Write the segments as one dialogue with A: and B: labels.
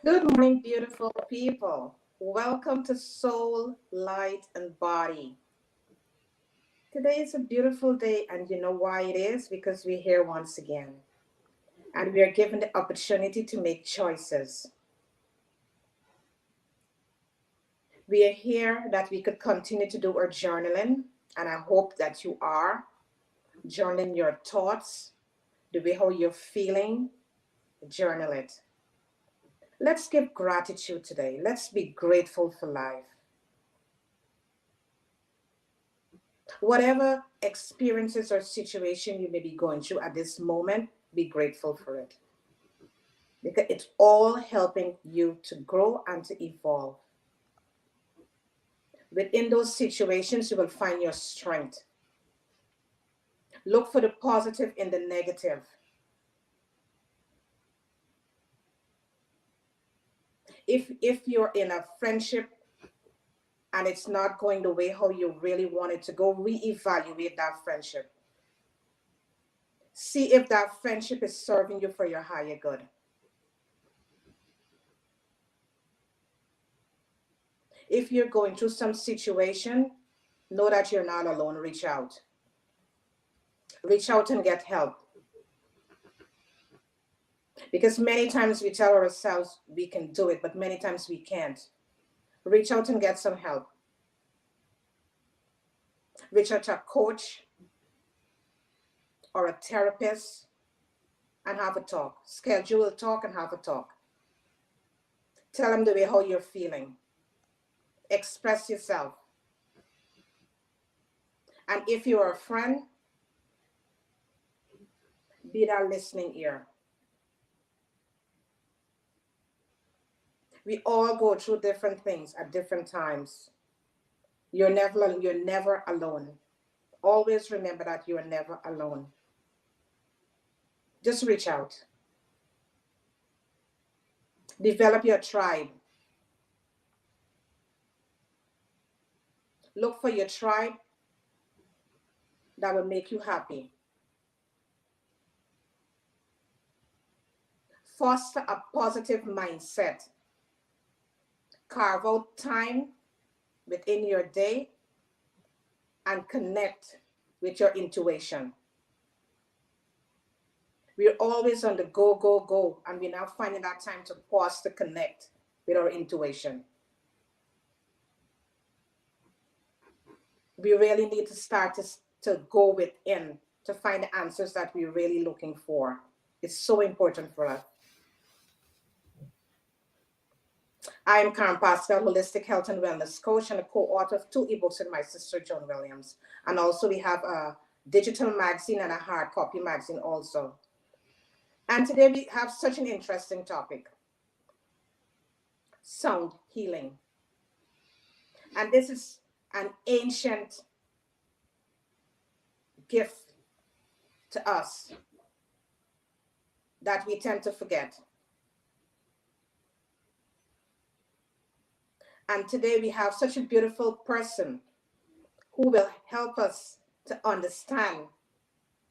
A: Good morning, beautiful people. Welcome to Soul, Light, and Body. Today is a beautiful day, and you know why it is? Because we're here once again, and we are given the opportunity to make choices. We are here that we could continue to do our journaling, and I hope that you are journaling your thoughts, the way how you're feeling, journal it. Let's give gratitude today. Let's be grateful for life. Whatever experiences or situation you may be going through at this moment, be grateful for it. Because it's all helping you to grow and to evolve. Within those situations, you will find your strength. Look for the positive in the negative. If you're in a friendship and it's not going the way how you really want it to go, reevaluate that friendship. See if that friendship is serving you for your higher good. If you're going through some situation, know that you're not alone. Reach out. Reach out and get help. Because many times we tell ourselves we can do it, but many times we can't. Reach out and get some help. Reach out to a coach or a therapist and have a talk. Schedule a talk and have a talk. Tell them the way how you're feeling. Express yourself. And if you're a friend, be that listening ear. We all go through different things at different times. You're never alone. Always remember that you are never alone. Just reach out. Develop your tribe. Look for your tribe that will make you happy. Foster a positive mindset. Carve out time within your day and connect with your intuition. We're always on the go, go, go, and we're now finding that time to pause to connect with our intuition. We really need to start to go within to find the answers that we're really looking for. It's so important for us. I am Karen Pascal, holistic health and wellness coach and a co-author of two ebooks with my sister, Joan Williams. And also we have a digital magazine and a hard copy magazine also. And today we have such an interesting topic, sound healing. And this is an ancient gift to us that we tend to forget. And today we have such a beautiful person who will help us to understand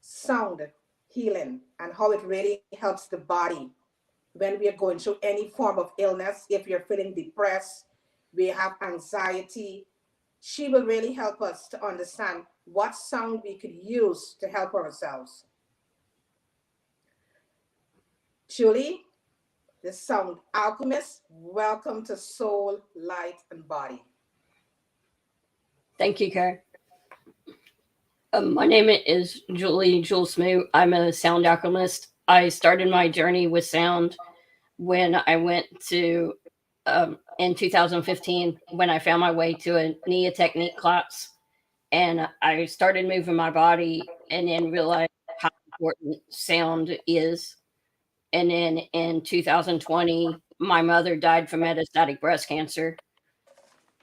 A: sound healing and how it really helps the body when we are going through any form of illness. If you're feeling depressed, we have anxiety, she will really help us to understand what sound we could use to help ourselves. Julie, the Sound Alchemist, welcome to Soul, Light, and Body.
B: Thank you, Karen. My name is Jewels Smoot. I'm a sound alchemist. I started my journey with sound when I went to, in 2015, when I found my way to a Nia technique class. And I started moving my body and then realized how important sound is. And then in 2020, my mother died from metastatic breast cancer.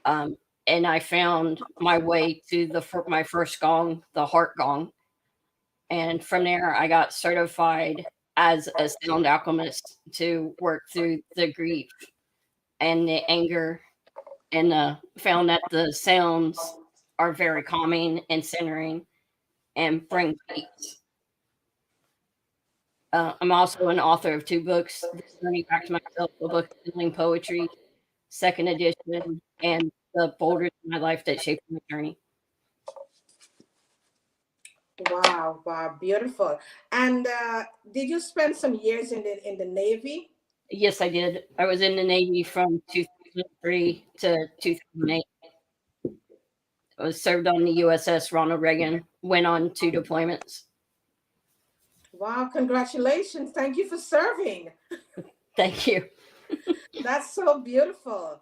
B: And I found my way to my first gong, the heart gong. And from there, I got certified as a sound alchemist to work through the grief and the anger, and found that the sounds are very calming and centering and bring peace. I'm also an author of 2 books: The Journey Back to Myself, a book of healing poetry, second edition, and The Boulders in My Life That Shaped My Journey.
A: Wow, wow, beautiful. And did you spend some years in the Navy?
B: Yes, I did. I was in the Navy from 2003 to 2008. I was served on the USS Ronald Reagan, went on 2 deployments.
A: Wow, congratulations. Thank you for serving.
B: Thank you.
A: That's so beautiful.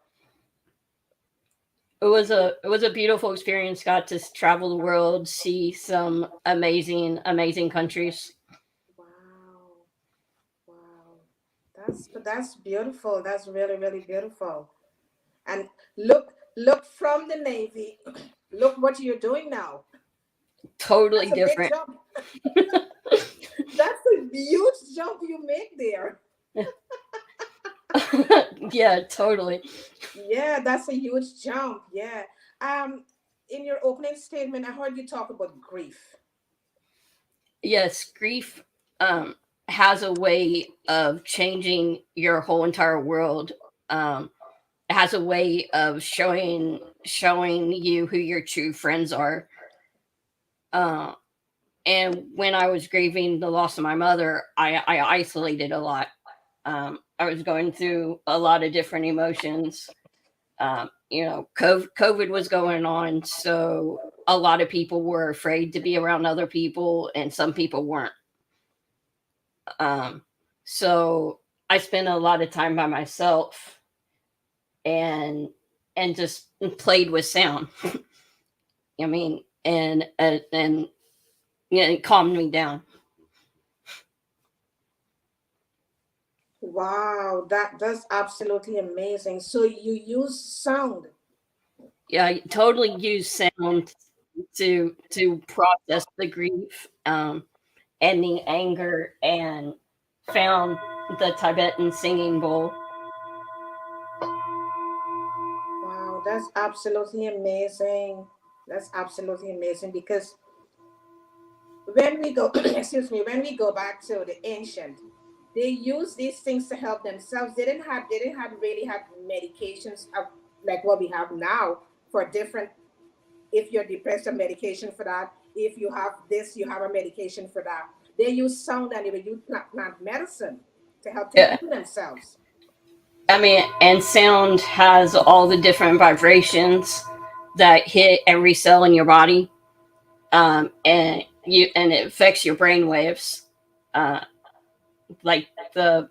B: It was a beautiful experience. Got to travel the world, see some amazing countries.
A: Wow, wow. That's beautiful. That's really, really beautiful. And look from the Navy, look what you're doing now.
B: Totally
A: That's a big
B: different.
A: jump. That's a huge jump you make there.
B: Yeah, totally.
A: Yeah, that's a huge jump. Yeah. Um, in your opening statement, I heard you talk about grief.
B: Yes, grief um, has a way of changing your whole entire world. Um, it has a way of showing you who your true friends are. Uh, and when I was grieving the loss of my mother, I isolated a lot. I was going through a lot of different emotions. COVID was going on, so a lot of people were afraid to be around other people, and some people weren't. Um, so I spent a lot of time by myself and just played with sound. I mean, and it calmed me down.
A: Wow, that's absolutely amazing. So you use sound.
B: Yeah, I totally use sound to process the grief, and the anger, and found the Tibetan singing bowl.
A: Wow, that's absolutely amazing. That's absolutely amazing because when we go, excuse me, when we go back to the ancient, they use these things to help themselves. They didn't have really have medications of, like what we have now for different. If you're depressed, a medication for that. If you have this, you have a medication for that. They use sound and they will use plant medicine to help to
B: Yeah.
A: heal themselves.
B: I mean, and sound has all the different vibrations that hit every cell in your body, and it affects your brain waves, uh, like the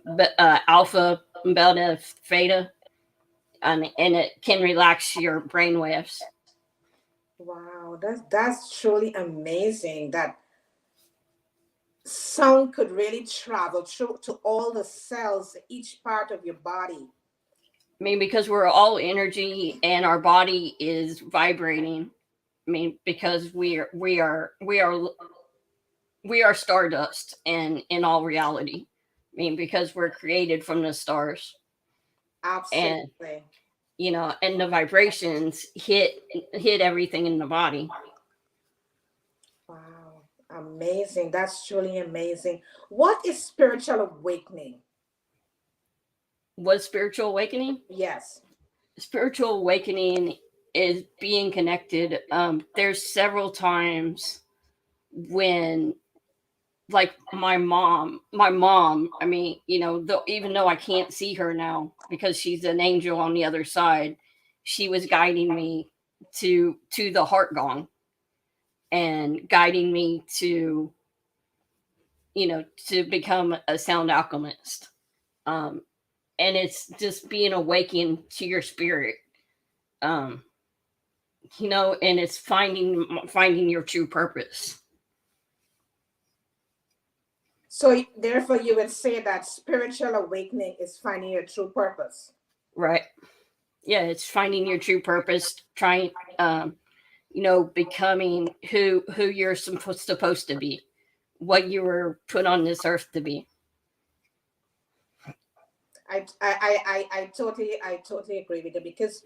B: alpha, beta, theta, and it can relax your brain waves.
A: Wow, that's truly amazing that sound could really travel through to all the cells, each part of your body.
B: I mean, because we're all energy and our body is vibrating. I mean, because we are stardust in all reality. I mean, because we're created from the stars, and
A: Absolutely.
B: and the vibrations hit everything in the body.
A: Wow, amazing. That's truly amazing. What is spiritual awakening?
B: Was spiritual awakening?
A: Yes.
B: Spiritual awakening is being connected. There's several times when, like, my mom, I mean, even though I can't see her now because she's an angel on the other side, she was guiding me to the heart gong, and guiding me to become a sound alchemist. um and it's just being awakened to your spirit, um and it's finding your true purpose.
A: So therefore you would say that spiritual awakening is finding your true purpose.
B: Right. Yeah, it's finding your true purpose, trying, becoming who you're supposed to be, what you were put on this earth to be.
A: I totally agree with you because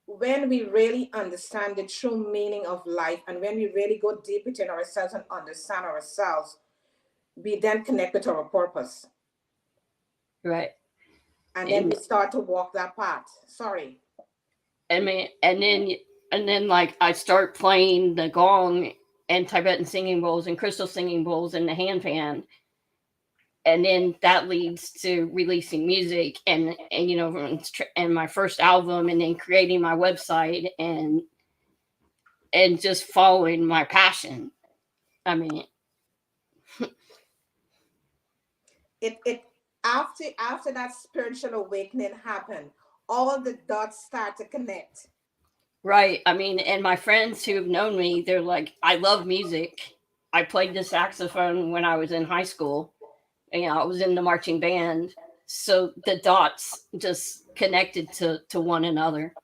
A: when we really understand the true meaning of life and when we really go deep within ourselves and understand ourselves, we then connect with our purpose.
B: Right.
A: And then we
B: And
A: start to walk that path. Sorry.
B: I mean, and then like I start playing the gong and Tibetan singing bowls and crystal singing bowls and the hand pan, and then that leads to releasing music and and my first album, and then creating my website and just following my passion. I mean,
A: It after that spiritual awakening happened, all the dots start to connect.
B: right. I mean, and my friends who have known me, they're like, I love music. I played the saxophone when I was in high school. I was in the marching band. So the dots just connected to one another.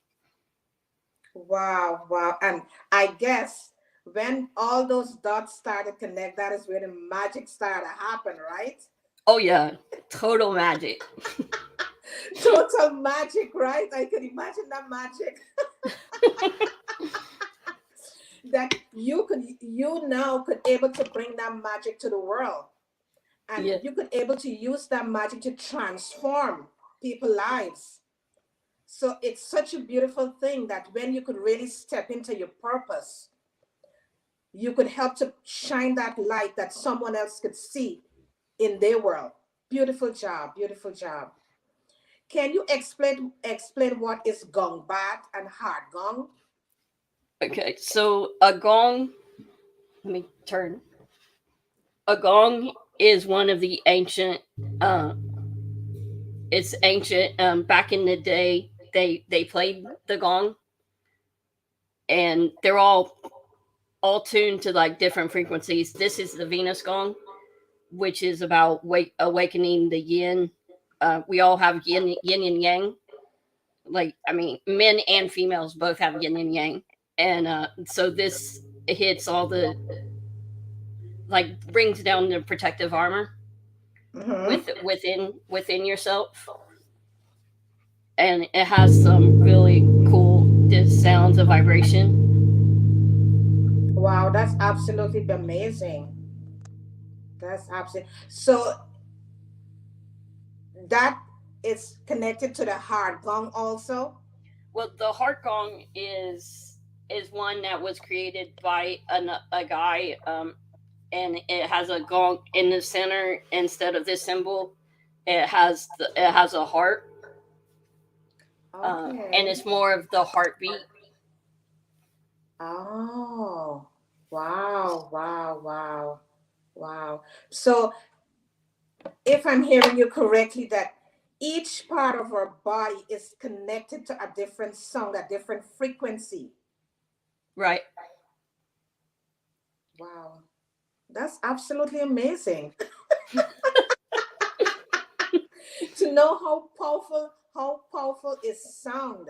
A: Wow, wow. And I guess when all those dots start to connect, that is where the magic started to happen, right?
B: Oh yeah, total magic.
A: Total magic, right? I can imagine that magic that you now could able to bring that magic to the world, and
B: Yeah,
A: you could able to use that magic to transform people's lives. So it's such a beautiful thing that when you could really step into your purpose, you could help to shine that light that someone else could see in their world. Beautiful job, beautiful job. Can you explain what is gong bat and hard gong?
B: okay, so a gong, let me turn. A gong is one of the ancient, uh, it's ancient. Back in the day, they played the gong, and they're all tuned to like different frequencies. This is the Venus gong, which is about awakening the yin. We all have yin and yang. Like, I mean, men and females both have yin and yang, and so this hits all the, like, brings down the protective armor
A: Mm-hmm.
B: within yourself, and it has some really cool sounds of vibration.
A: Wow, that's absolutely amazing. That's absolutely so that is connected to the hard gong also.
B: Well, the heart gong is one that was created by a guy, and it has a gong in the center instead of this symbol. It has a heart, and
A: Okay.
B: it's more of the heartbeat.
A: Oh, wow, wow, wow, wow. So if I'm hearing you correctly, that each part of our body is connected to a different sound, a different frequency.
B: Right.
A: Wow, that's absolutely amazing to know how powerful is sound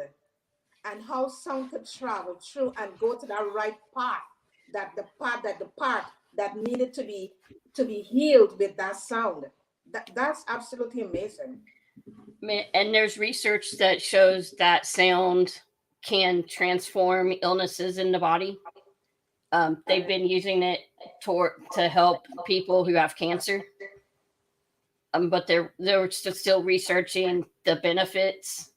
A: and how sound could travel through and go to that right path, that the part that needed to be healed with that sound. That's absolutely amazing.
B: And there's research that shows that sound can transform illnesses in the body. They've been using it to help people who have cancer, but they're still researching the benefits,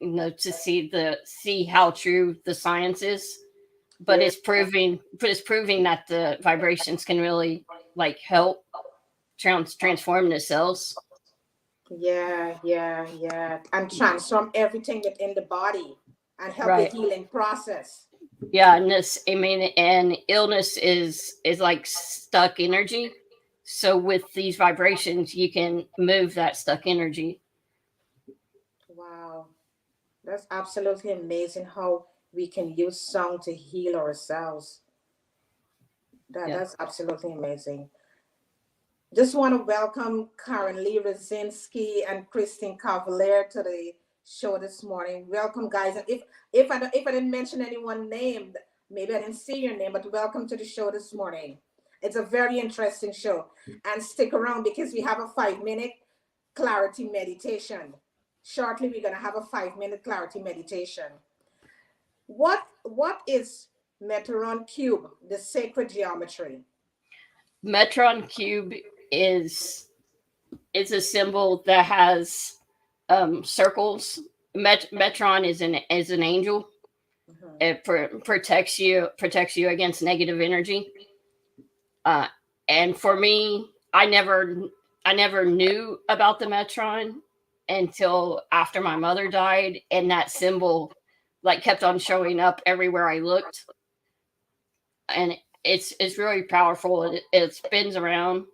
B: to see how true the science is. But
A: Yeah,
B: it's proving that the vibrations can really, like, help transform the cells.
A: yeah, yeah, yeah, and transform everything within the body and help the
B: Right.
A: healing process.
B: Yeah, and I mean, and illness is like stuck energy. So with these vibrations, you can move that stuck energy.
A: Wow, that's absolutely amazing how we can use sound to heal ourselves.
B: Yeah.
A: That's absolutely amazing. Just want to welcome Karen Lee Rosinski and Christine Cavalier to the show this morning. Welcome, guys. And if I didn't mention anyone's name, maybe I didn't see your name, but welcome to the show this morning. It's a very interesting show, and stick around because we have a 5 minute clarity meditation. Shortly, we're gonna have a 5 minute clarity meditation. What is Metron cube? The sacred geometry.
B: Metron cube is it's a symbol that has circles. Metron is an angel.
A: Mhm.
B: It protects you against negative energy. And for me, I never knew about the Metron until after my mother died, and that symbol like kept on showing up everywhere I looked, and it's really powerful. It spins around,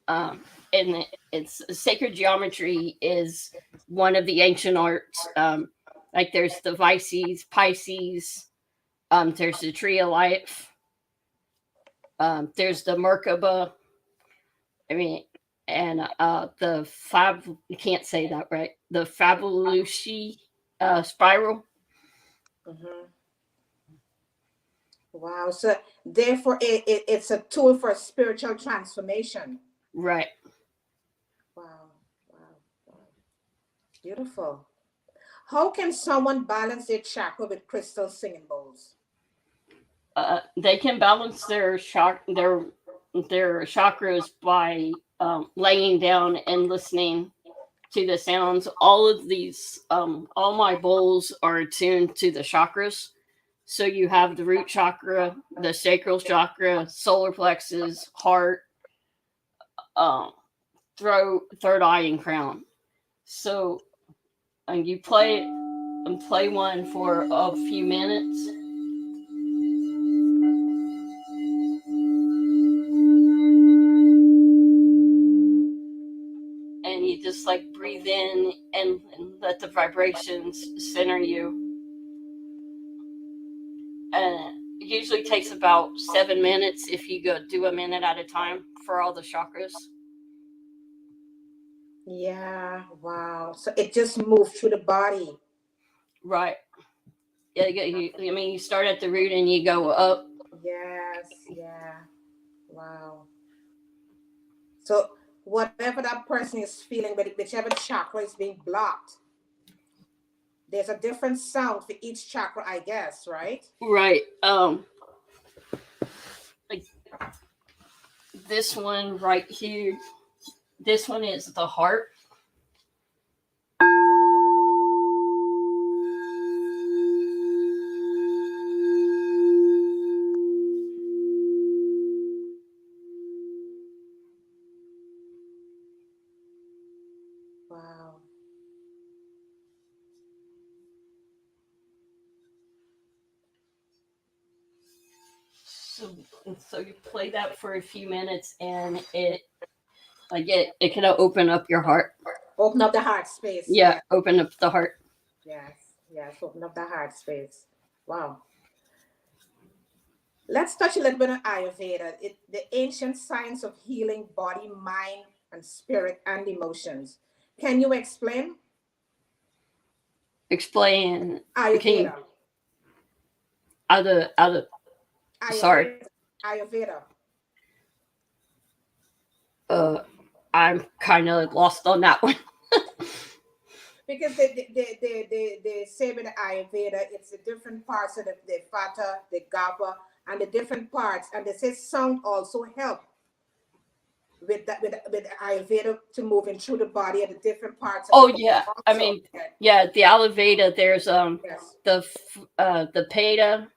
B: and it's sacred geometry is one of the ancient arts. Like there's the Pisces, there's the Tree of Life, there's the Merkaba. I mean, and the Fab, you can't say that right. The Fabulosi spiral.
A: Mhm. Wow. So therefore, it's a tool for spiritual transformation.
B: Right.
A: Wow. Wow. Wow. Beautiful. How can someone balance their chakra with crystal singing bowls?
B: They can balance their chakras by laying down and listening to the sounds. All my bowls are attuned to the chakras. So you have the root chakra, the sacral chakra, solar plexus, heart, um, throat, third eye, and crown. So you play one for a few minutes, and you just like breathe in and let the vibrations center you. And it usually takes about 7 minutes if you go do a minute at a time for all the chakras.
A: Yeah. Wow. So it just moved through the body.
B: Right. Yeah. I mean, you start at the root and you go up.
A: Yes. Yeah. Wow. So whatever that person is feeling, whichever chakra is being blocked, there's a different sound for each chakra, I guess, right?
B: Right. Like this one right here. This one is the heart.
A: Wow.
B: So, so you play that for a few minutes, and it can open up your heart.
A: Open up the heart space.
B: Yeah,
A: Yeah.
B: open up the heart.
A: Yes. Yes. Open up the heart space. Wow. Let's touch a little bit on Ayurveda, the ancient science of healing body, mind, and spirit and emotions. Can you explain
B: Explain. Can you
A: Ayurveda?
B: out of sorry.
A: Ayurveda. Ayurveda.
B: Uh, I'm kind of lost on that one.
A: Because they say with the Ayurveda, it's the different parts of the Vata, the Kapha, and the different parts. And they say sound also help with that with Ayurveda to moving through the body and the different parts of the
B: Oh
A: body
B: yeah, I
A: also.
B: mean, yeah, the Ayurveda. There's
A: Yes.
B: the Peta,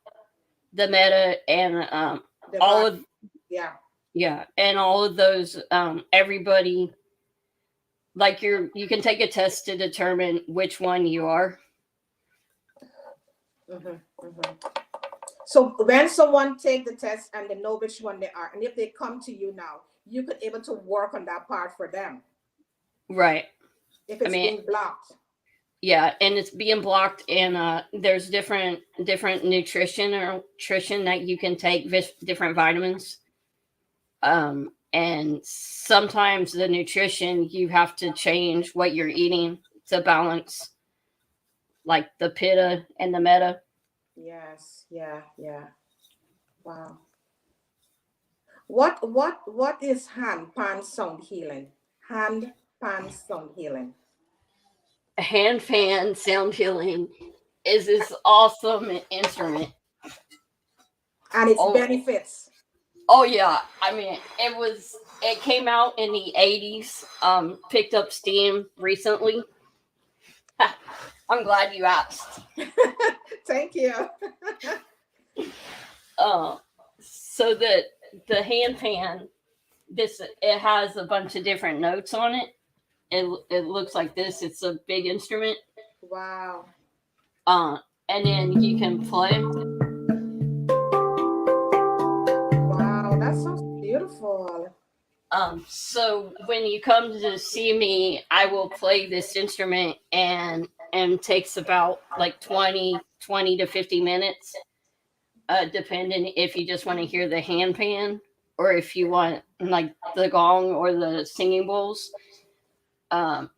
B: the Meta, and
A: The
B: all
A: Vata.
B: of
A: Yeah.
B: yeah, and all of those. Everybody like you can take a test to determine which one you are.
A: Hmm. Hmm. So when someone take the test and they know which one they are, and if they come to you now, you could able to work on that part for them
B: Right.
A: if
B: I
A: it's
B: mean,
A: being blocked.
B: yeah, and it's being blocked, and there's different nutrition that you can take, different vitamins. And sometimes the nutrition you have to change what you're eating to balance, like the Pitta and the Meta.
A: Yes. Yeah. Yeah. Wow. What is hand pan sound healing? Hand pan sound healing.
B: Hand fan sound healing is this awesome instrument.
A: And its
B: Oh,
A: benefits.
B: oh yeah. I mean, It came out in the 80s, picked up steam recently. I'm glad you asked.
A: Thank you.
B: So that the handpan, it has a bunch of different notes on it. It looks like this. It's a big instrument.
A: Wow.
B: And then you can play.
A: Wow, that sounds beautiful.
B: So when you come to see me, I will play this instrument and takes about like 20 to 50 minutes, depending if you just want to hear the handpan or if you want like the gong or the singing bowls. Um,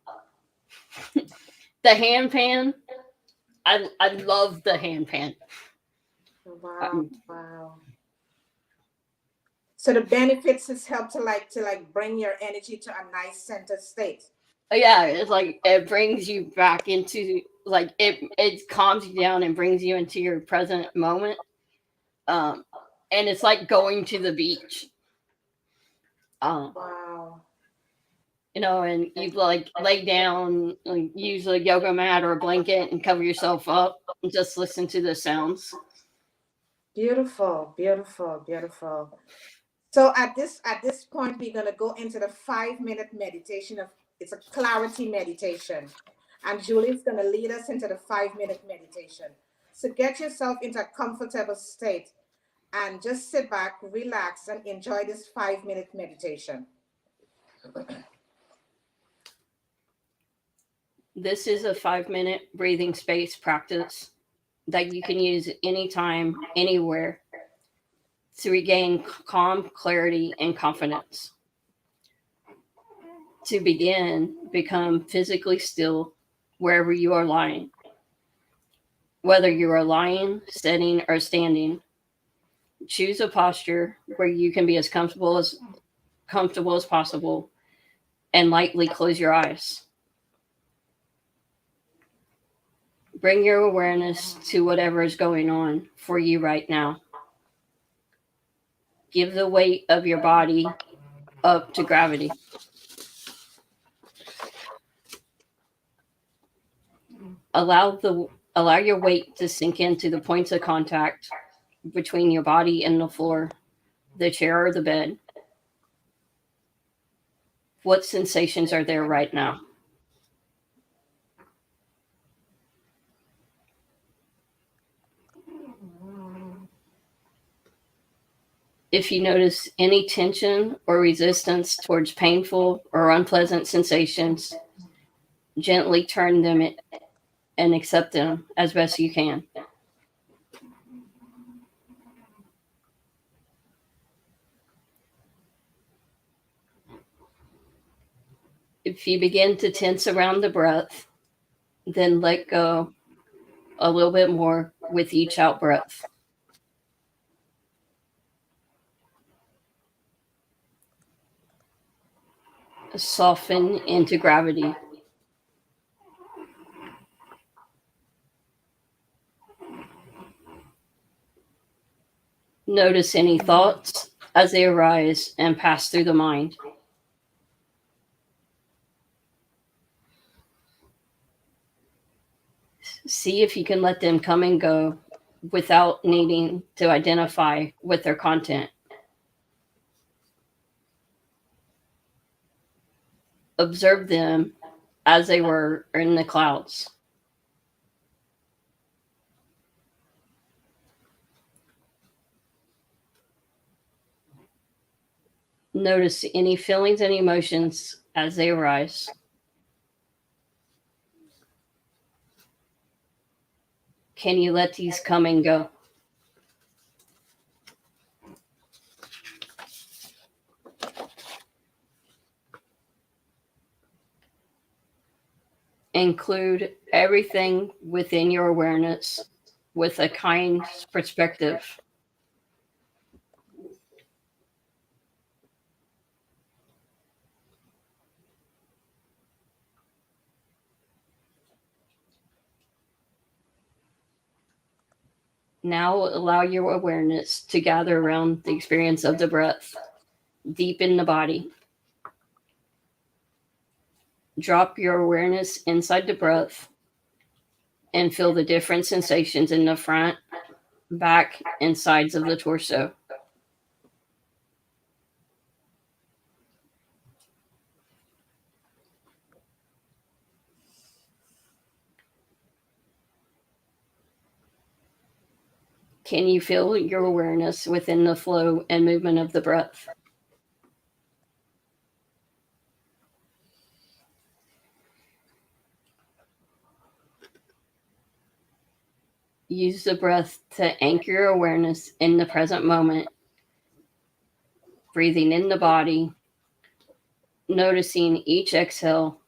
B: the handpan, I love the handpan.
A: Wow, wow. So the benefits is help to bring your energy to a nice center state.
B: Yeah, it's like it brings you back into like it calms you down and brings you into your present moment. Um, and it's like going to the beach. Um,
A: Wow.
B: and you like lay down, like, use a yoga mat or a blanket and cover yourself up and just listen to the sounds.
A: Beautiful, beautiful, beautiful. So at this point, we're gonna go into the 5 minute meditation of it's a clarity meditation. And Julie's gonna lead us into the 5 minute meditation. So get yourself into a comfortable state and just sit back, relax, and enjoy this 5 minute meditation.
B: This is a 5 minute breathing space practice that you can use anytime, anywhere to regain calm, clarity, and confidence. To begin, become physically still wherever you are lying. Whether you are lying, sitting, or standing, choose a posture where you can be as comfortable as possible and lightly close your eyes. Bring your awareness to whatever is going on for you right now. Give the weight of your body up to gravity. Allow your weight to sink into the points of contact between your body and the floor, the chair, or the bed. What sensations are there right now? If you notice any tension or resistance towards painful or unpleasant sensations, gently turn them and accept them as best you can. If you begin to tense around the breath, then let go a little bit more with each out breath. Soften into gravity. Notice any thoughts as they arise and pass through the mind. See if you can let them come and go without needing to identify with their content. Observe them as they were in the clouds. Notice any feelings and emotions as they arise. Can you let these come and go? Include everything within your awareness with a kind perspective. Now allow your awareness to gather around the experience of the breath. deep in the body. Drop your awareness inside the breath and feel the different sensations in the front, back, and sides of the torso. Can you feel your awareness within the flow and movement of the breath? Use the breath to anchor your awareness in the present moment, breathing in the body, noticing each exhale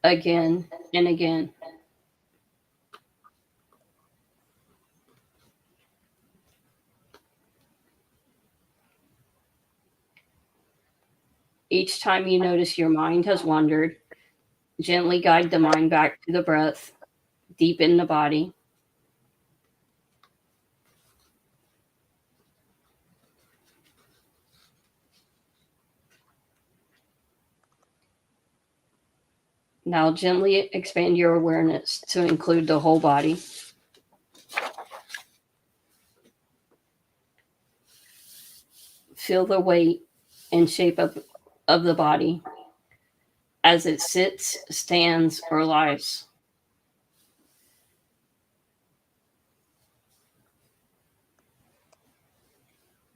B: again and again. Each time you notice your mind has wandered, gently guide the mind back to the breath, deep in the body. Now gently expand your awareness to include the whole body. Feel the weight and shape of the body as it sits, stands, or lies.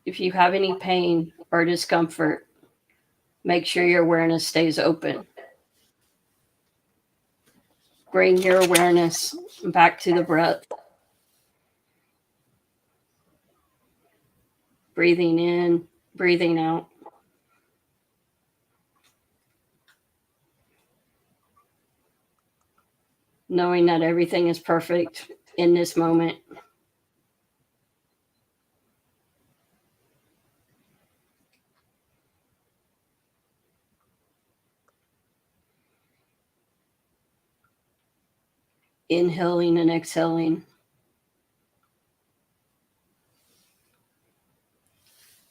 B: If you have any pain or discomfort, make sure your awareness stays open. Bring your awareness back to the breath. Breathing in, breathing out. Knowing that everything is perfect in this moment. Inhaling and exhaling.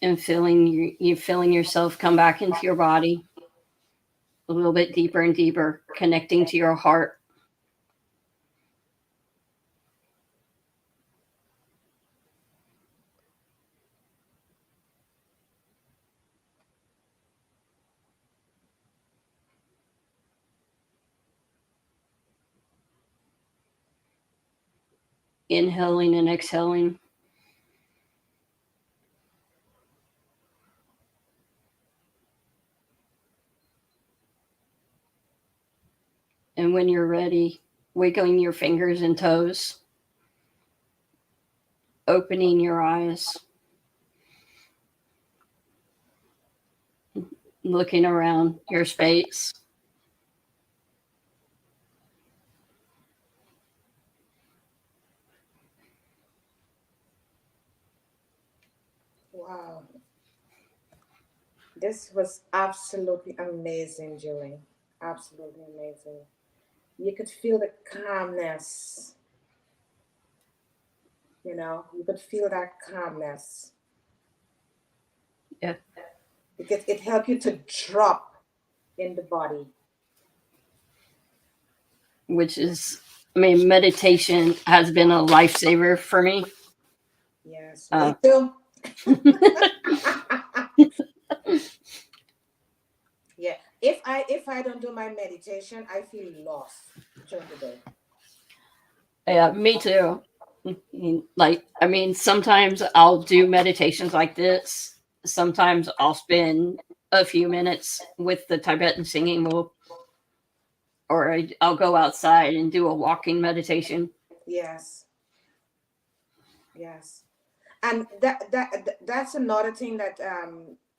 B: And feeling you feeling yourself come back into your body a little bit deeper and deeper, connecting to your heart. Inhaling and exhaling. And when you're ready, wiggling your fingers and toes, opening your eyes, looking around your space.
A: Wow. This was absolutely amazing, Julie. Absolutely amazing. You could feel the calmness, you could feel that calmness
B: Yeah.
A: because it helped you to drop in the body.
B: Which is, I mean, meditation has been a lifesaver for me.
A: Yes, me too. Yeah. If I don't do my meditation, I feel lost during the day.
B: Yeah, me too. Like, I mean, sometimes I'll do meditations like this. Sometimes I'll spend a few minutes with the Tibetan singing bowl, or I'll go outside and do a walking meditation.
A: Yes. Yes. And that's another thing that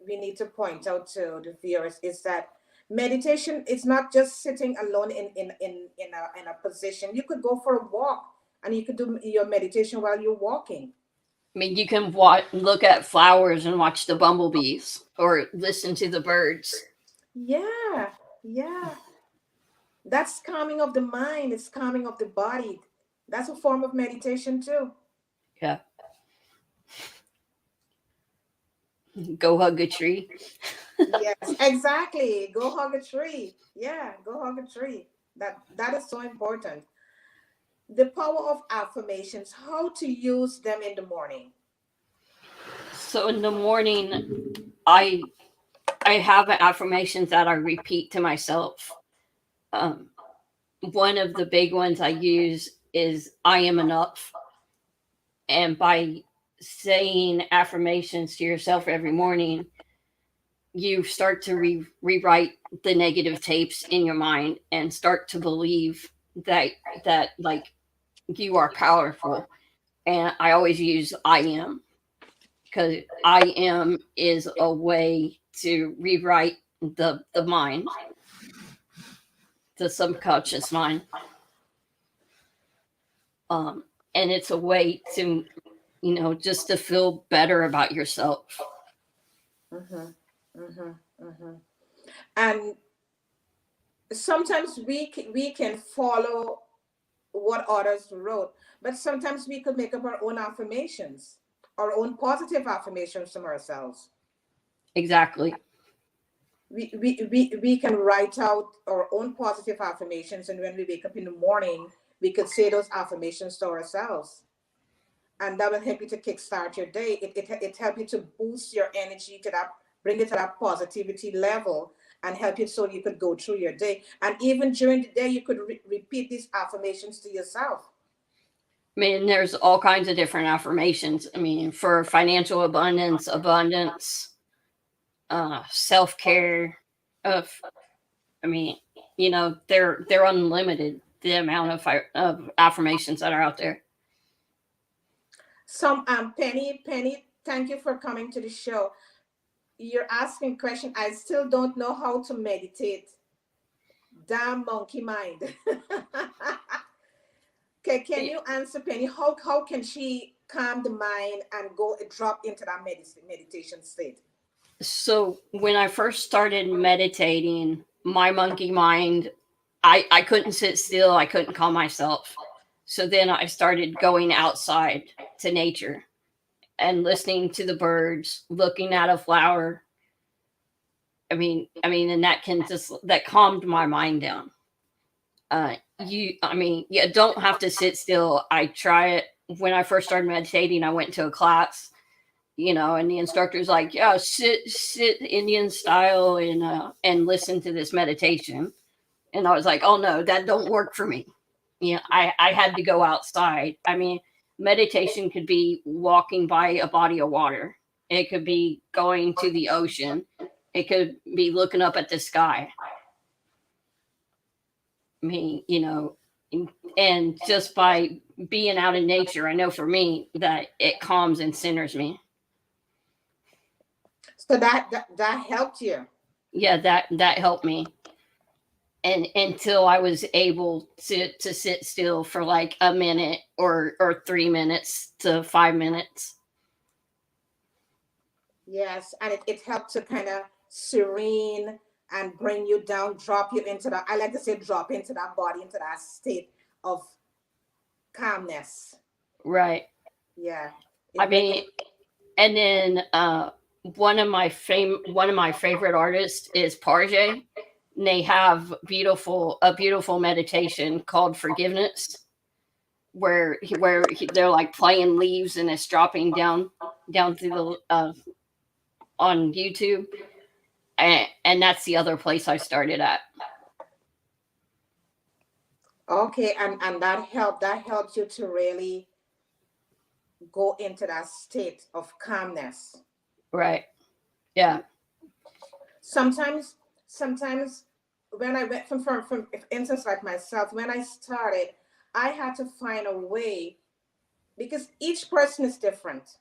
A: we need to point out to the viewers is that meditation is not just sitting alone in a position. You could go for a walk and you could do your meditation while you're walking.
B: I mean, you can look at flowers and watch the bumblebees, or listen to the birds.
A: Yeah, yeah. That's calming of the mind. It's calming of the body. That's a form of meditation too.
B: Yeah. Go hug a tree.
A: Yes, exactly. Go hug a tree. Yeah, go hug a tree. That is so important. The power of affirmations, how to use them in the morning.
B: So in the morning, I I have affirmations that I repeat to myself. Um, one of the big ones I use is I am enough. And by saying affirmations to yourself every morning, you start to rewrite the negative tapes in your mind and start to believe that like you are powerful. And I always use I am, because I am is a way to rewrite the mind, the subconscious mind. Um, and it's a way to, just to feel better about yourself.
A: Mm-hmm, mm-hmm, mm-hmm. And sometimes we can follow what others wrote, but sometimes we could make up our own affirmations, our own positive affirmations from ourselves.
B: Exactly.
A: We can write out our own positive affirmations, and when we wake up in the morning, we could say those affirmations to ourselves, and that will help you to kickstart your day. It help you to boost your energy to that, bring it to that positivity level, and help you so you could go through your day. And even during the day, you could repeat these affirmations to yourself.
B: I mean, there's all kinds of different affirmations. I mean, for financial abundance, self care. Of, I mean, they're unlimited. The amount of affirmations that are out there.
A: Some Penny, thank you for coming to the show. You're asking question. I still don't know how to meditate. Damn monkey mind. Okay, can you answer Penny? How can she calm the mind and go drop into that meditation state?
B: So when I first started meditating, my monkey mind, I couldn't sit still. I couldn't calm myself. So then I started going outside to nature and listening to the birds, looking at a flower. And that calmed my mind down. You don't have to sit still. I try it. When I first started meditating, I went to a class, and the instructor's like, yeah, sit Indian style and listen to this meditation. And I was like, oh no, that don't work for me. I had to go outside. I mean, meditation could be walking by a body of water. It could be going to the ocean. It could be looking up at the sky. I mean, and just by being out in nature, I know for me that it calms and centers me.
A: So that helped you.
B: Yeah, that helped me. And until I was able to sit still for like a minute or 3 minutes to 5 minutes.
A: Yes, and it helped to kind of serene and bring you down, drop you into that. I like to say, drop into that body, into that state of calmness.
B: Right.
A: Yeah,
B: I
A: it
B: mean, and then one of my favorite artists is Parjay. And they have a beautiful meditation called Forgiveness, they're like playing leaves and it's dropping down through the on YouTube, and that's the other place I started at.
A: okay, and that helped you to really go into that state of calmness.
B: Right. Yeah.
A: Sometimes when I went from for instance, like myself, when I started, I had to find a way, because each person is different.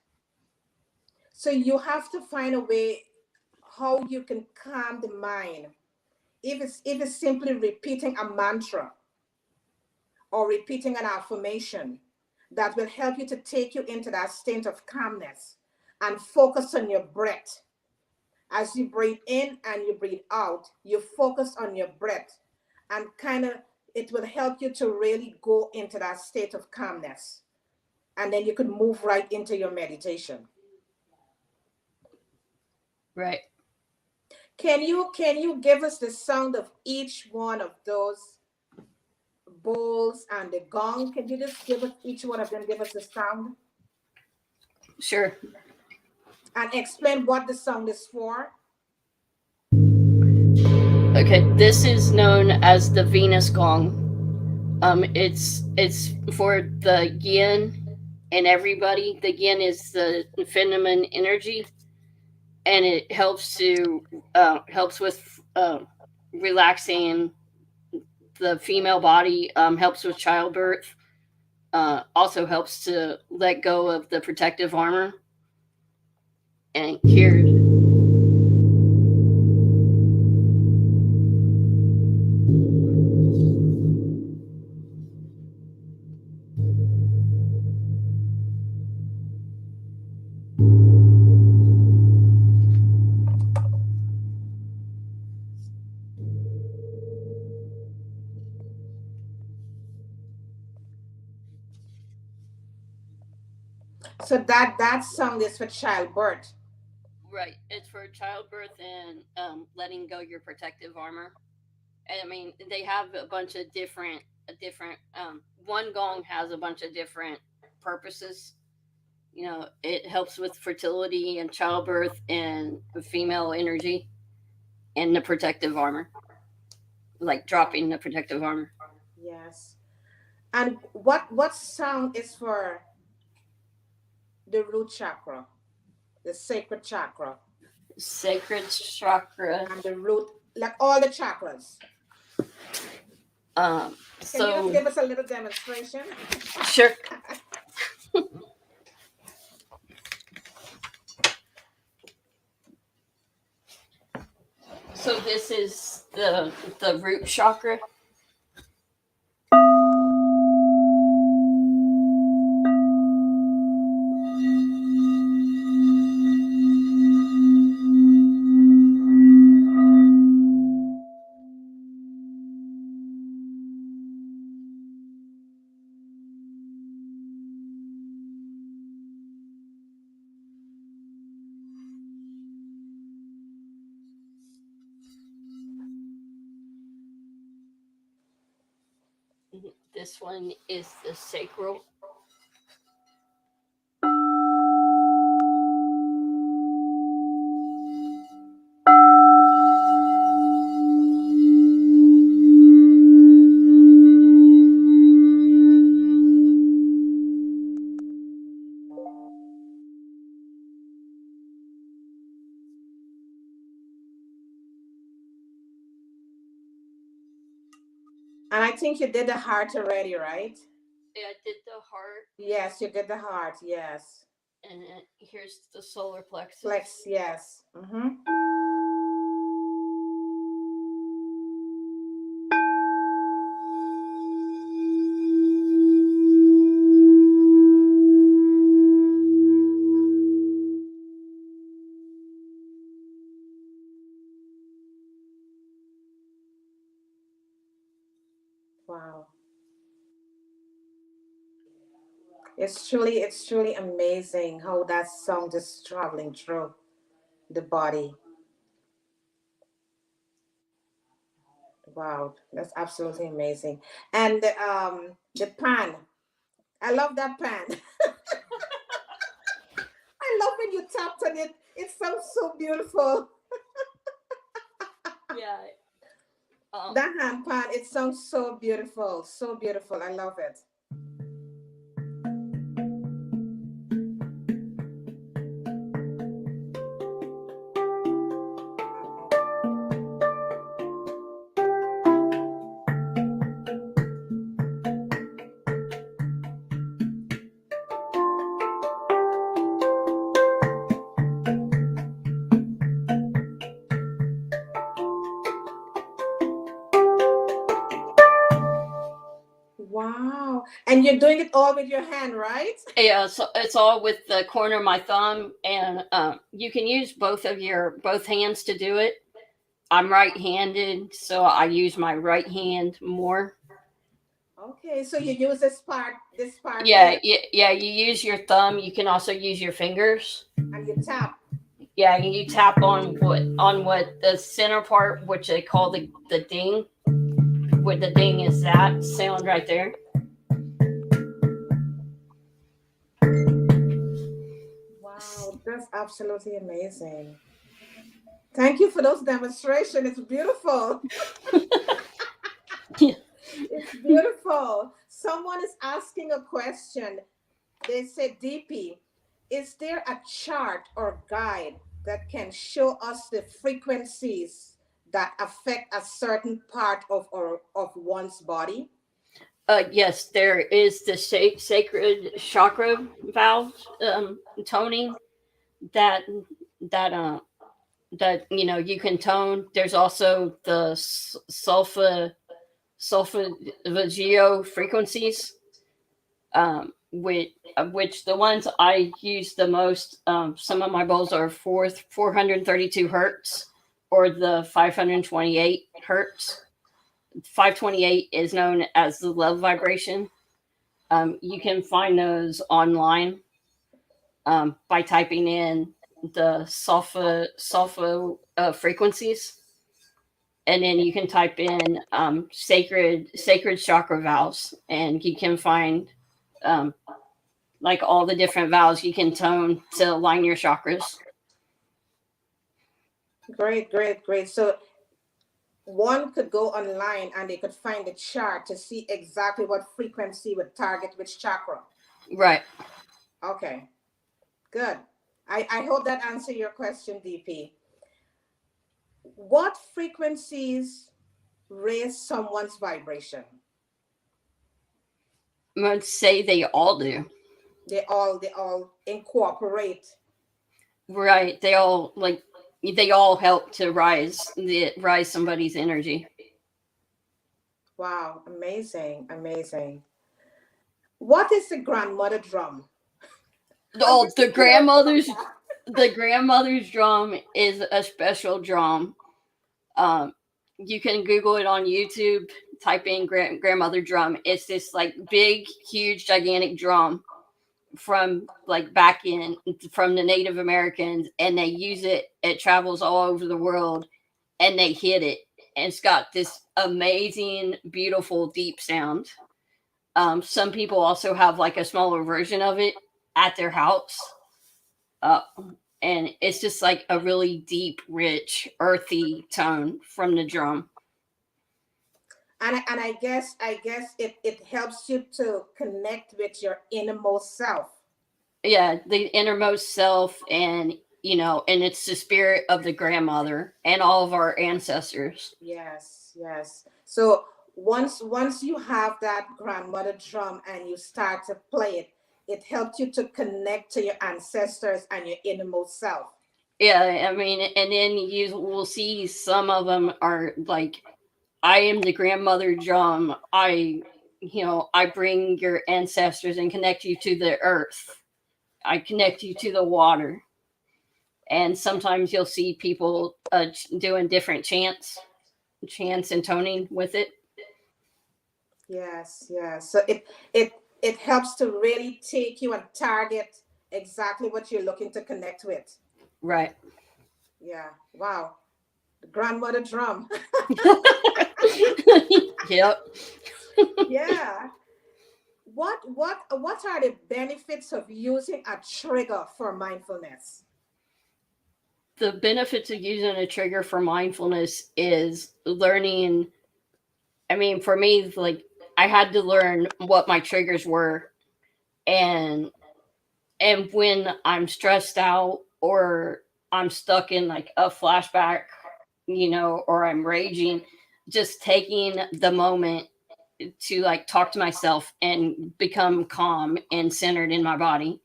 A: So you have to find a way how you can calm the mind. If it's simply repeating a mantra or repeating an affirmation, that will help you to take you into that state of calmness and focus on your breath. As you breathe in and you breathe out, you focus on your breath, and kind of it will help you to really go into that state of calmness. And then you could move right into your meditation.
B: Right.
A: Can you give us the sound of each one of those bowls and the gong? Can you just give us each one of them, give us the sound
B: Sure.
A: and explain what the sound is for?
B: Okay. This is known as the Venus gong. It's for the yin and everybody. The yin is the feminine energy, and it helps with relaxing the female body. Helps with childbirth. Also helps to let go of the protective armor. And here,
A: So that sound is for childbirth.
B: right, it's for childbirth and letting go your protective armor. And I mean, they have a bunch of different. One gong has a bunch of different purposes. It helps with fertility and childbirth and female energy and the protective armor, like dropping the protective armor.
A: Yes. And what sound is for the root chakra, the sacred chakra,
B: Sacred chakra.
A: and the root, like all the chakras?
B: Um,
A: Can you just
B: so
A: give us a little demonstration?
B: sure. So this is the root chakra. This one is the sacral.
A: And I think you did the heart already, right?
B: Yeah, I did the heart,
A: Yes, you did the heart. Yes.
B: and then here's the solar plexus.
A: Flex. Yes. Wow. It's truly amazing how that sound is traveling through the body. Wow, that's absolutely amazing. And the pan. I love that pan. I love when you tapped on it. It sounds so beautiful.
B: Yeah.
A: That hand pan, it sounds so beautiful. So beautiful. I love it. Wow. And you're doing it all with your hand, right?
B: Yeah, so it's all with the corner of my thumb, and you can use both hands to do it. I'm right-handed, so I use my right hand more.
A: Okay, so you use this part
B: Yeah,
A: here,
B: yeah, yeah. You use your thumb. You can also use your fingers.
A: and you tap.
B: Yeah, you tap on what the center part, which they call the ding. What the ding is, that sound right there.
A: Wow, that's absolutely amazing. Thank you for those demonstrations. It's beautiful. It's beautiful. Someone is asking a question. They said, DP, is there a chart or guide that can show us the frequencies that affect a certain part of one's body?
B: Yes, there is the sacred chakra valve toning that that that you can tone. There's also the sulfur frequencies, which the ones I use the most. Some of my bowls are 432 hertz, or the 528 hertz. 528 is known as the love vibration. You can find those online, by typing in the sulfur frequencies, and then you can type in sacred chakra valves, and you can find um, like all the different valves you can tone to align your chakras.
A: Great, great, great. So one could go online and they could find the chart to see exactly what frequency would target which chakra.
B: Right.
A: Okay, good. I hope that answered your question, DP. What frequencies raise someone's vibration?
B: I would say they all do.
A: They all incorporate.
B: Right. They all help to rise somebody's energy.
A: Wow, amazing, amazing. What is the grandmother drum? I'm
B: Oh,
A: really curious about that.
B: the grandmother's drum is a special drum. Um, you can Google it on YouTube. Type in grandmother drum. It's this like big, huge, gigantic drum from like back in from the Native Americans, and they use it. It travels all over the world, and they hit it, and it's got this amazing, beautiful, deep sound. Some people also have like a smaller version of it at their house. Uh, and it's just like a really deep, rich, earthy tone from the drum.
A: And I guess it helps you to connect with your innermost self.
B: Yeah, the innermost self, and it's the spirit of the grandmother and all of our ancestors.
A: Yes, yes. So once you have that grandmother drum and you start to play it, it helps you to connect to your ancestors and your innermost self.
B: Yeah, I mean, and then you will see some of them are like, I am the grandmother drum. I bring your ancestors and connect you to the earth. I connect you to the water. And sometimes you'll see people doing different chants and toning with it.
A: Yes, yes. So it helps to really take you and target exactly what you're looking to connect with.
B: Right.
A: Yeah. Wow. The grandmother drum.
B: Yep.
A: Yeah. What are the benefits of using a trigger for mindfulness?
B: The benefits of using a trigger for mindfulness is learning. I mean, for me, like, I had to learn what my triggers were, and when I'm stressed out, or I'm stuck in like a flashback, or I'm raging, just taking the moment to like talk to myself and become calm and centered in my body,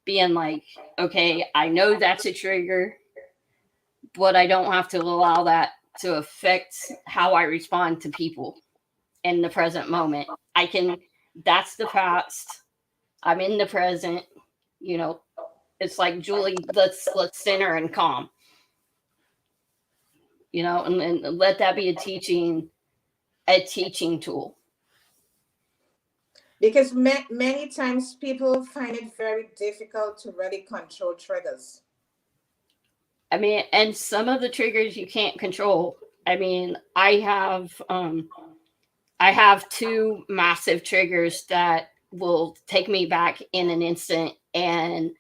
B: being like, okay, I know that's a trigger, but I don't have to allow that to affect how I respond to people in the present moment. I can, that's the past. I'm in the present, you know. It's like, Julie, let's center and calm, and let that be a teaching tool.
A: Because many times people find it very difficult to really control triggers.
B: I mean, and some of the triggers you can't control. I mean, I have two massive triggers that will take me back in an instant, and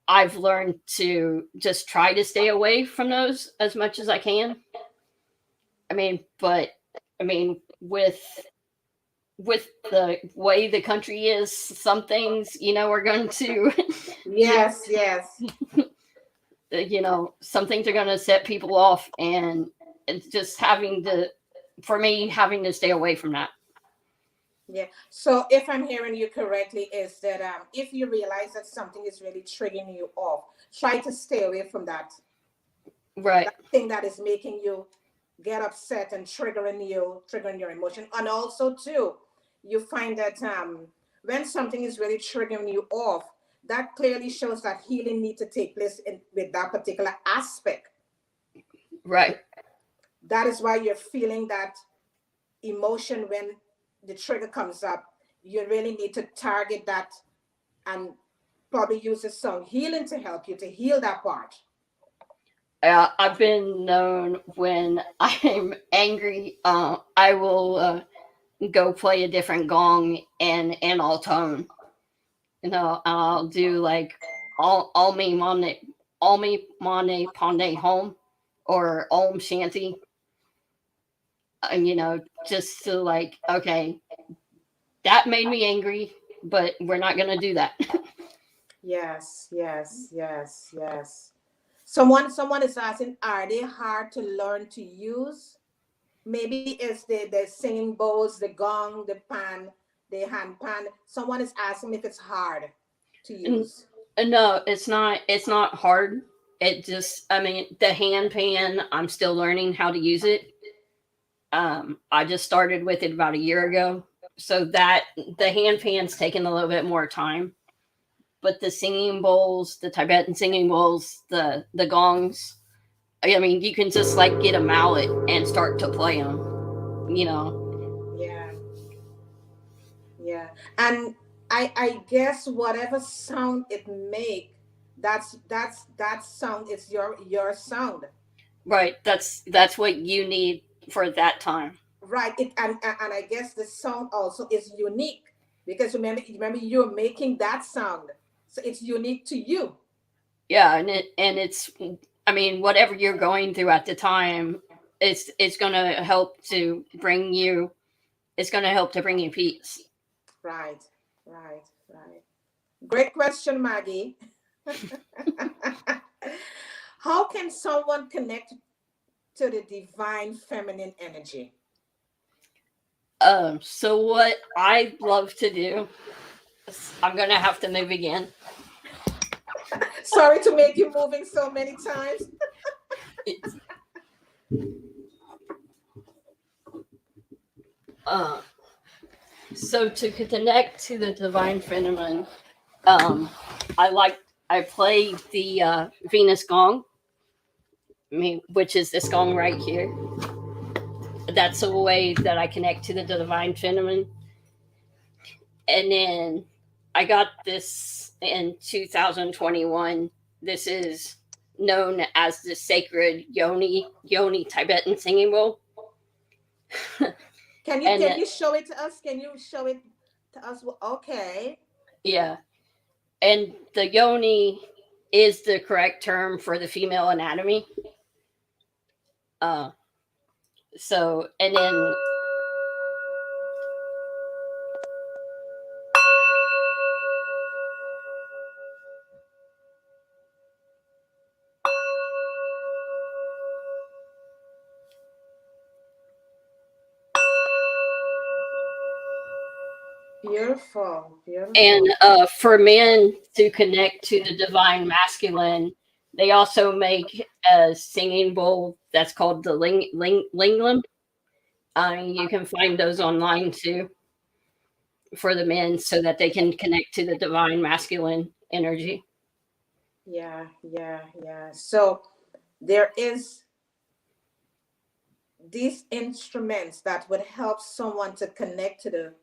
B: I've learned to just try to stay away from those as much as I can. I mean, but I mean, with the way the country is, some things, are going to,
A: Yes, yes.
B: some things are going to set people off, and it's just for me, having to stay away from that.
A: Yeah. So if I'm hearing you correctly, is that if you realize that something is really triggering you off, try to stay away from
B: Right.
A: that thing that is making you get upset and triggering your emotion. And also too, you find that when something is really triggering you off, that clearly shows that healing needs to take place with that particular aspect.
B: Right.
A: That is why you're feeling that emotion when the trigger comes up. You really need to target that and probably use some healing to help you to heal that part.
B: I've been known when I'm angry, I will go play a different gong and I'll tone. I'll do like all me mane pande home or om shanty, and just to like, okay, that made me angry, but we're not gonna do that.
A: Yes, yes, yes, yes. Someone is asking, are they hard to learn to use? Maybe it's the singing bowls, the gong, the pan, the hand pan. Someone is asking if it's hard to
B: And
A: use.
B: no, it's not. It's not hard. It just, I mean, the hand pan, I'm still learning how to use it. I just started with it about a year ago, so that the hand pan's taken a little bit more time. But the singing bowls, the Tibetan singing bowls, the gongs, I mean, you can just like get a mallet and start to play them. You know,
A: Yeah, yeah. And I guess whatever sound it make, that sound is your sound.
B: right? That's what you need for that time.
A: Right. And I guess the sound also is unique because remember you're making that sound. So it's unique to you.
B: Yeah, and it's, I mean, whatever you're going through at the time, it's gonna help to bring you. It's gonna help to bring you peace.
A: Right, right, right. Great question, Maggie. How can someone connect to the divine feminine energy?
B: So what I love to do, I'm gonna have to move again.
A: Sorry to make you moving so many times.
B: It's, uh, so to connect to the divine feminine, um, I play the Venus gong, I mean, which is this gong right here. That's a way that I connect to the divine feminine. And then I got this in 2021. This is known as the sacred Yoni Tibetan singing bowl.
A: Can
B: And
A: you show it to us? Can you show it to us? Okay.
B: yeah, and the Yoni is the correct term for the female anatomy. Uh, so and then
A: Beautiful,
B: and
A: beautiful.
B: for men to connect to the divine masculine, they also make a singing bowl that's called the linglam. You can find those online too for the men so that they can connect to the divine masculine energy.
A: Yeah, yeah, yeah. So there is these instruments that would help someone to connect to the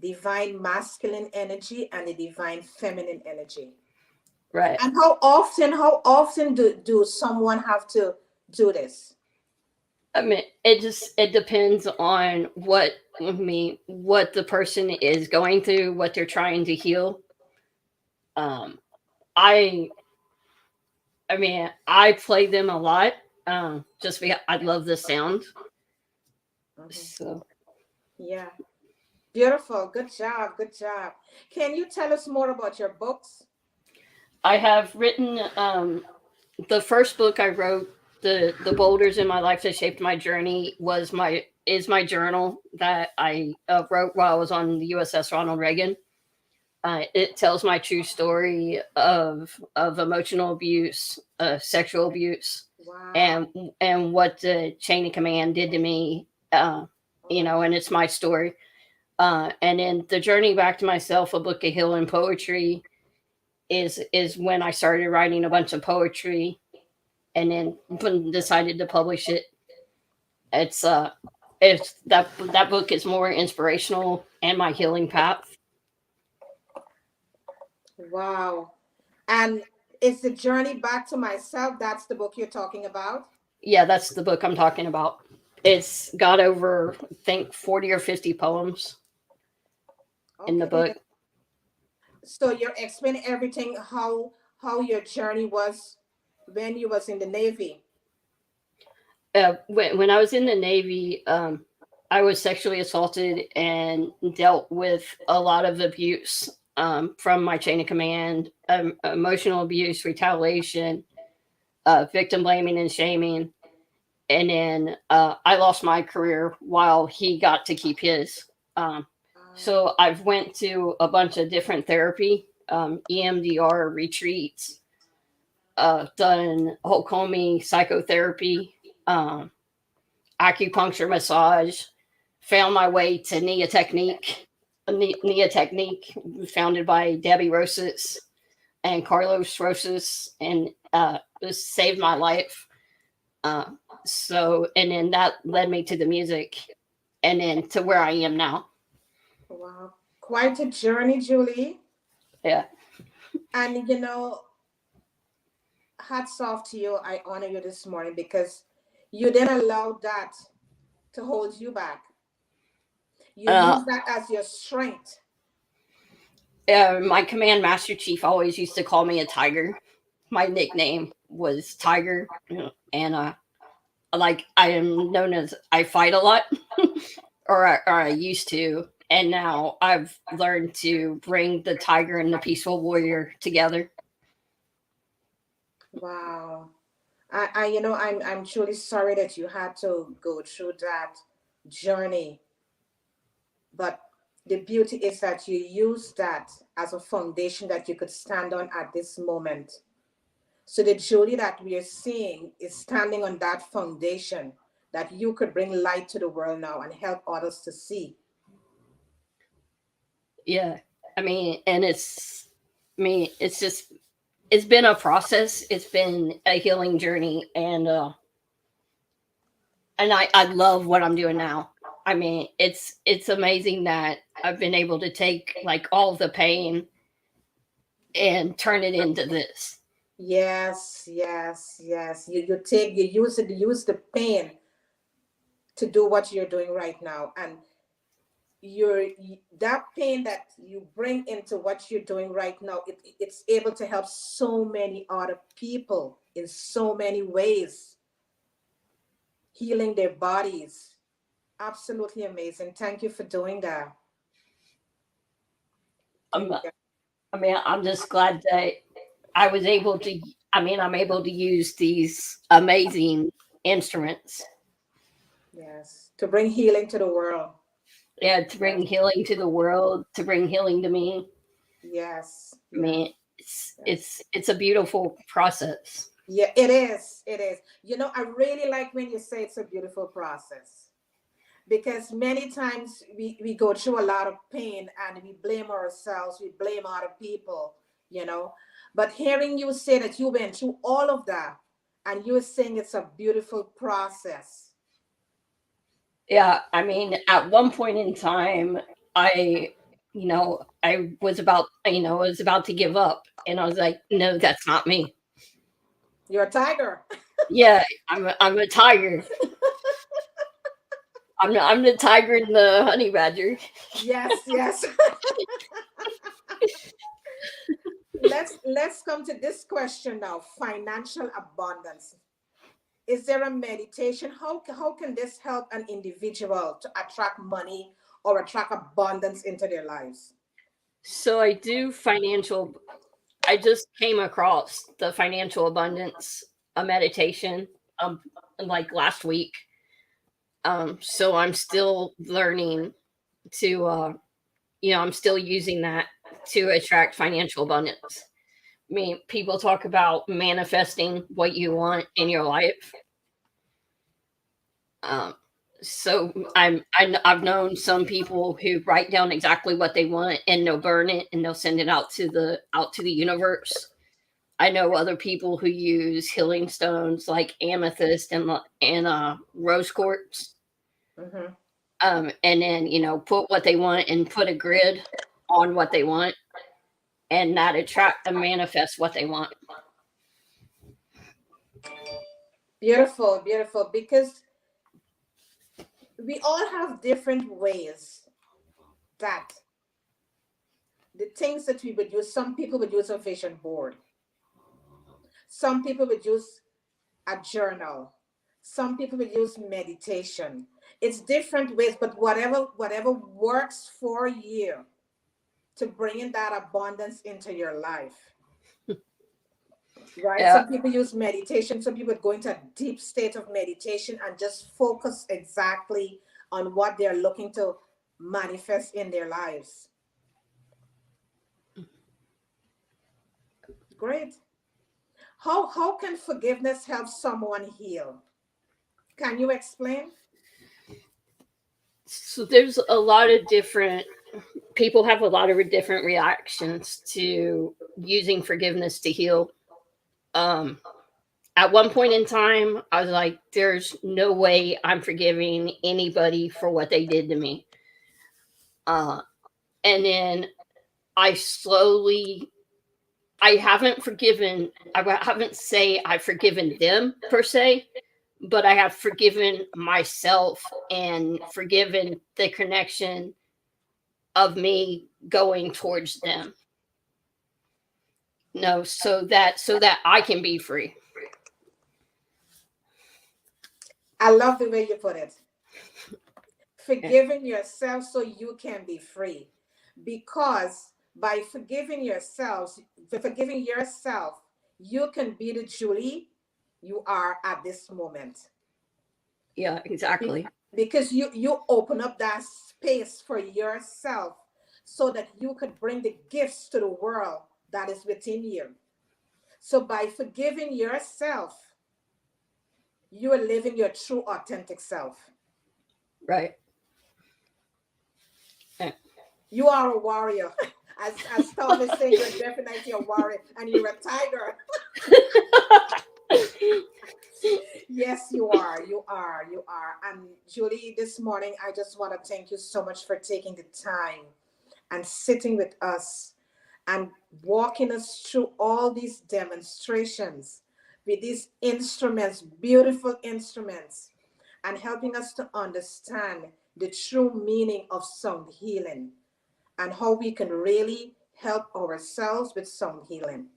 A: divine masculine energy and the divine feminine energy.
B: Right.
A: And how often do someone have to do this?
B: I mean, it depends on what the person is going through, what they're trying to heal. Um, I I mean, I play them a lot, just because I love the sound.
A: Mhm.
B: So
A: Yeah. Beautiful. Good job. Good job. Can you tell us more about your books?
B: I have written the first book I wrote, the boulders in my life that shaped my journey, was my journal that I wrote while I was on the USS Ronald Reagan. It tells my true story of emotional abuse, sexual abuse,
A: Wow.
B: and and what the chain of command did to me. Uh,
A: Oh,
B: and it's my story. And then the journey back to myself, a book of healing poetry, is when I started writing a bunch of poetry, and then decided to publish it. It's it's that book is more inspirational and my healing path.
A: wow. And it's the journey back to myself. That's the book you're talking about.
B: Yeah, that's the book I'm talking about. It's got over, I think, 40 or 50 poems in the
A: Okay.
B: book.
A: So you're explaining everything how your journey was when you was in the Navy.
B: When I was in the Navy, I was sexually assaulted and dealt with a lot of abuse, from my chain of command, emotional abuse, retaliation, victim blaming and shaming. And then I lost my career while he got to keep his. Um,
A: Uh,
B: so I've went to a bunch of different therapy, EMDR retreats, done Holcomi psychotherapy, um, acupuncture, massage, found my way to Nia Technique, founded by Debbie Rosas and Carlos Rosas, and this saved my life. Uh, and then that led me to the music, and then to where I am now.
A: wow. Quite a journey, Julie.
B: Yeah.
A: And hats off to you. I honor you this morning because you didn't allow that to hold you back. You
B: Uh,
A: use that as your strength.
B: my command master chief always used to call me a tiger. My nickname was Tiger, and like I am known as I fight a lot, or I used to, and now I've learned to bring the tiger and the peaceful warrior together.
A: Wow. I'm truly sorry that you had to go through that journey. But the beauty is that you use that as a foundation that you could stand on at this moment. So the Julie that we are seeing is standing on that foundation that you could bring light to the world now and help others to see.
B: Yeah, I mean, and it's just it's been a process. It's been a healing journey, and I love what I'm doing now. I mean, it's amazing that I've been able to take like all the pain and turn it into this.
A: Yes, yes, yes. You use it, you use the pain to do what you're doing right now. And that pain that you bring into what you're doing right now, it's able to help so many other people in so many ways, healing their bodies. Absolutely amazing. Thank you for doing that.
B: I'm,
A: Thank you.
B: I mean, I'm just glad that I was able to. I mean, I'm able to use these amazing instruments,
A: Yes, to bring healing to the world.
B: yeah, to
A: Yes,
B: bring healing to the world, to bring healing to me.
A: yes,
B: I
A: yes,
B: mean,
A: yes.
B: it's a beautiful process.
A: Yeah, it is. It is. I really like when you say it's a beautiful process because many times we go through a lot of pain and we blame ourselves, we blame other people, you know. But hearing you say that you went through all of that and you're saying it's a beautiful process.
B: Yeah, I mean, at one point in time, I I was about to give up, and I was like, no, that's not me.
A: You're a tiger.
B: Yeah, I'm a tiger. I'm the tiger and the honey badger.
A: Yes, yes. Let's come to this question now. Financial abundance. Is there a meditation? How can this help an individual to attract money or attract abundance into their lives?
B: So I just came across the financial abundance a meditation um like last week. So I'm still learning to I'm still using that to attract financial abundance. I mean, people talk about manifesting what you want in your life. Um, I've known some people who write down exactly what they want and they'll burn it and they'll send it out to the universe. I know other people who use healing stones like amethyst and rose quartz,
A: Hmm.
B: and then put what they want and put a grid on what they want, and that attract and manifest what they want.
A: Beautiful, beautiful. Because we all have different ways that the things that we would use. Some people would use a vision board. Some people would use a journal. Some people would use meditation. It's different ways, but whatever works for you to bring in that abundance into your life. Right?
B: Yeah,
A: Some people use meditation. Some people go into a deep state of meditation and just focus exactly on what they're looking to manifest in their lives. Great. How can forgiveness help someone heal? Can you explain?
B: so there's a lot of different people have a lot of different reactions to using forgiveness to heal. Um, at one point in time, I was like, "There's no way I'm forgiving anybody for what they did to me." Uh, and then I slowly, I haven't forgiven. I haven't say I've forgiven them per se, but I have forgiven myself and forgiven the connection of me going towards them. No, so that I can be free.
A: I love the way you put it.
B: Yeah.
A: Forgiving yourself so you can be free. Because by forgiving yourself, you can be the Julie you are at this moment.
B: Yeah,
A: Be-
B: exactly.
A: because you open up that space for yourself so that you could bring the gifts to the world that is within you. So by forgiving yourself, you are living your true authentic self.
B: Right. Yeah.
A: You are a warrior. As Tom is saying, you're definitely a warrior and you're a tiger. Yes, you are. You are. You are. And Julie, this morning, I just want to thank you so much for taking the time and sitting with us and walking us through all these demonstrations with these instruments, beautiful instruments, and helping us to understand the true meaning of sound healing and how we can really help ourselves with sound healing.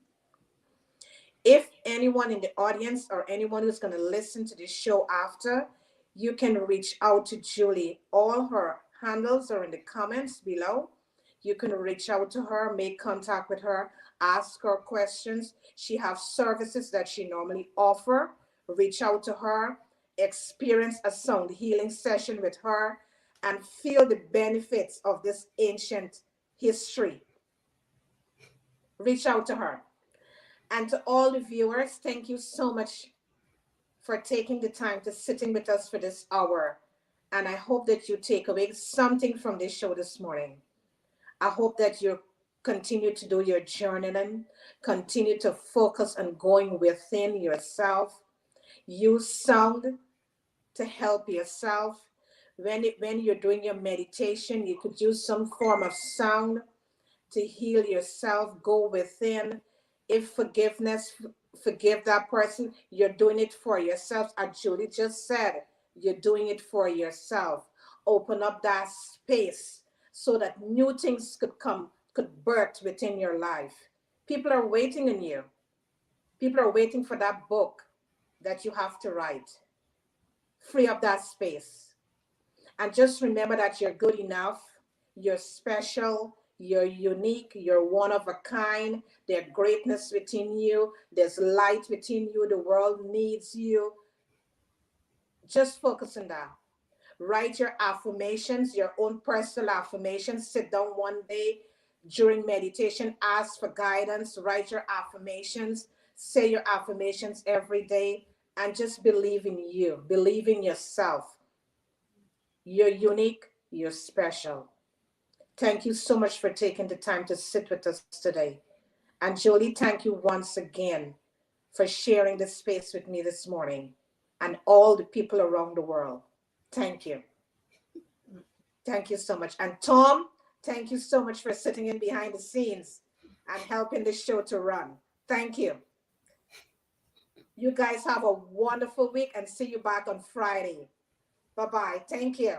A: If anyone in the audience or anyone who's going to listen to this show after, you can reach out to Julie. All her handles are in the comments below. You can reach out to her, make contact with her, ask her questions. She has services that she normally offer. Reach out to her, experience a sound healing session with her, and feel the benefits of this ancient history. Reach out to her. And to all the viewers, thank you so much for taking the time to sitting with us for this hour. And I hope that you take away something from this show this morning. I hope that you continue to do your journaling, continue to focus on going within yourself, use sound to help yourself, When you're doing your meditation, you could use some form of sound to heal yourself. Go within. If forgiveness, forgive that person. You're doing it for yourself. As Julie just said, you're doing it for yourself. Open up that space so that new things could birth within your life. People are waiting on you. People are waiting for that book that you have to write. Free up that space. And just remember that you're good enough, you're special, you're unique, you're one of a kind. There's greatness within you, there's light within you, the world needs you. Just focus on that. Write your affirmations, your own personal affirmations. Sit down one day during meditation, ask for guidance, write your affirmations, say your affirmations every day, and just believe in you, believe in yourself. You're unique, you're special. Thank you so much for taking the time to sit with us today. And Jolie, thank you once again for sharing this space with me this morning and all the people around the world. Thank you. Thank you so much. And Tom, thank you so much for sitting in behind the scenes and helping the show to run. Thank you. You guys have a wonderful week and see you back on Friday. Bye-bye. Thank you.